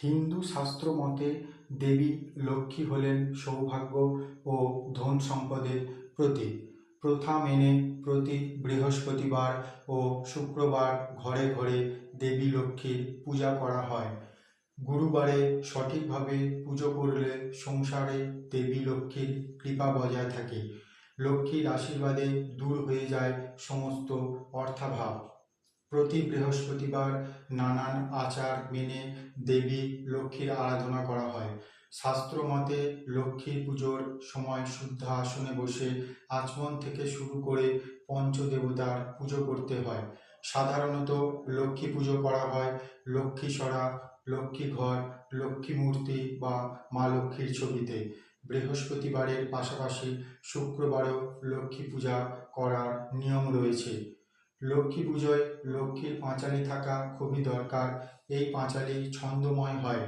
হিন্দু শাস্ত্র মতে দেবী লক্ষ্মী হলেন সৌভাগ্য ও ধন সম্পদের প্রতীক। প্রথা মেনে প্রতি বৃহস্পতিবার ও শুক্রবার ঘরে ঘরে দেবী লক্ষ্মীর পূজা করা হয়। গুরুবারে সঠিকভাবে পুজো করলে সংসারে দেবী লক্ষ্মীর কৃপা বজায় থাকে। লক্ষ্মীর আশীর্বাদে দূর হয়ে যায় সমস্ত অর্থাভাব। প্রতি বৃহস্পতিবার নানান আচার মেনে দেবী লক্ষ্মীর আরাধনা করা হয়। শাস্ত্র মতে লক্ষ্মী পুজোর সময় শুদ্ধ আসনে বসে আচমন থেকে শুরু করে পঞ্চদেবতার পুজো করতে হয়। সাধারণত লক্ষ্মী পুজো করা হয় লক্ষ্মী সরা, লক্ষ্মী ঘর, লক্ষ্মী মূর্তি বা মা লক্ষ্মীর ছবিতে। বৃহস্পতিবারের পাশাপাশি শুক্রবারেও লক্ষ্মী পূজা করার নিয়ম রয়েছে। লক্ষ্মী পুজোয় লক্ষ্মীর পাঁচালী থাকা খুবই দরকার। এই পাঁচালী ছন্দময় হয়।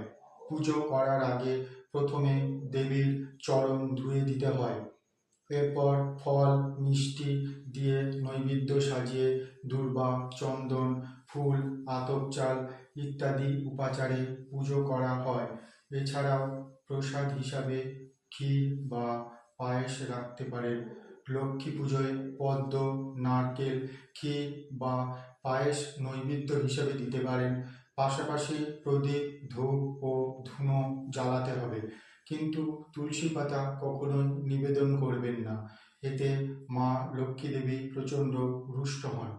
পুজো করার আগে প্রথমে দেবীর চরণ ধুয়ে দিতে হয়। এরপর ফল মিষ্টি দিয়ে নৈবেদ্য সাজিয়ে দূর্বা, চন্দন, ফুল, আতপ চাল ইত্যাদি উপাচারে পুজো করা হয়। এছাড়াও প্রসাদ হিসাবে ক্ষীর বা পায়েস রাখতে পারেন। লক্ষ্মী পুজোয় পদ্ম, নারকেল, ক্ষীর বা পায়েস নৈবেদ্য হিসেবে দিতে পারেন। পাশাপাশি প্রদীপ, ধূপ ও ধুনো জ্বালাতে হবে, কিন্তু তুলসী পাতা কখনোই নিবেদন করবেন না, এতে মা লক্ষ্মী দেবী প্রচণ্ড রুষ্ট হন।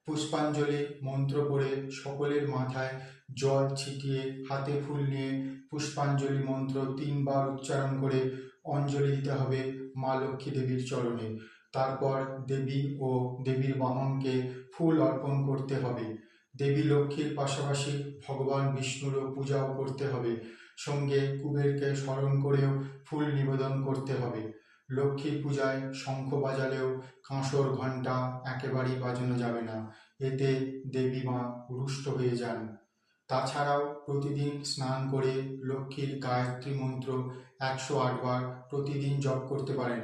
পুষ্পাঞ্জলি মন্ত্র পড়ে সকলের মাথায় জল ছিটিয়ে হাতে ফুল নিয়ে পুষ্পাঞ্জলি মন্ত্র 3 বার উচ্চারণ করে অঞ্জলি দিতে হবে মা লক্ষ্মী দেবীর চরণে। তারপর দেবী ও দেবীর বাহনকে ফুল অর্পণ করতে হবে। দেবী লক্ষ্মীর পাশাপাশি ভগবান বিষ্ণুরও পূজাও করতে হবে। সঙ্গে কুবেরকে স্মরণ করেও ফুল নিবেদন করতে হবে। লক্ষ্মীর পূজায় শঙ্খ বাজালেও কাঁসর ঘণ্টা একেবারেই বাজানো যাবে না, এতে দেবী মা রুষ্ট হয়ে যান। তাছাড়াও প্রতিদিন স্নান করে লক্ষ্মীর গায়ত্রী মন্ত্র 108 বার প্রতিদিন জপ করতে পারেন।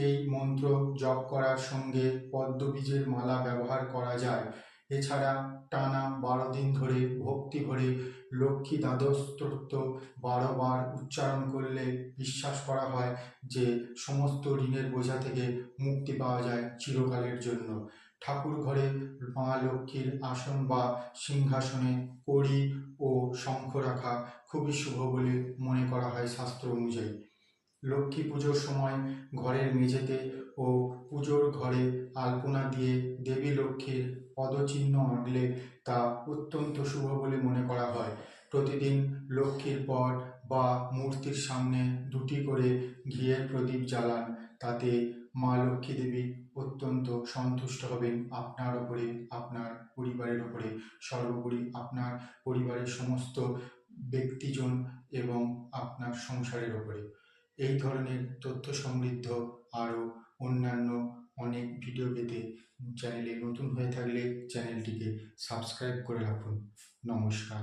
এই মন্ত্র জপ করার সঙ্গে পদ্মবীজের মালা ব্যবহার করা যায়। এছাড়া টানা 12 দিন ধরে ভক্তি ভরে লক্ষ্মী দ্বাদশ স্তোত্র 12 বার উচ্চারণ করলে বিশ্বাস করা হয় যে সমস্ত ঋণের বোঝা থেকে মুক্তি পাওয়া যায় চিরকালের জন্য। ঠাকুর ঘরে মা লক্ষ্মীর আসন বা সিংহাসনে কড়ি ও শঙ্খ রাখা খুবই শুভ বলে মনে করা হয় শাস্ত্র অনুযায়ী। লক্ষ্মী পুজোর সময় ঘরের মেঝেতে ও পুজোর ঘরে আলপনা দিয়ে দেবী লক্ষ্মীর পদচিহ্ন আঁকলে তা অত্যন্ত শুভ বলে মনে করা হয়। প্রতিদিন লক্ষ্মীর পট বা মূর্তির সামনে 2টি করে ঘিয়ের প্রদীপ জ্বালান, তাতে মা লক্ষ্মী দেবী অত্যন্ত সন্তুষ্ট হবেন আপনার ওপরে, আপনার পরিবারের ওপরে, সর্বোপরি আপনার পরিবারের সমস্ত ব্যক্তিজন এবং আপনার সংসারের ওপরে। এই ধরনের তথ্য সমৃদ্ধ আরও অন্যান্য অনেক ভিডিও পেতে চ্যানেলে নতুন হয়ে থাকলে চ্যানেলটিকে সাবস্ক্রাইব করে রাখুন। নমস্কার।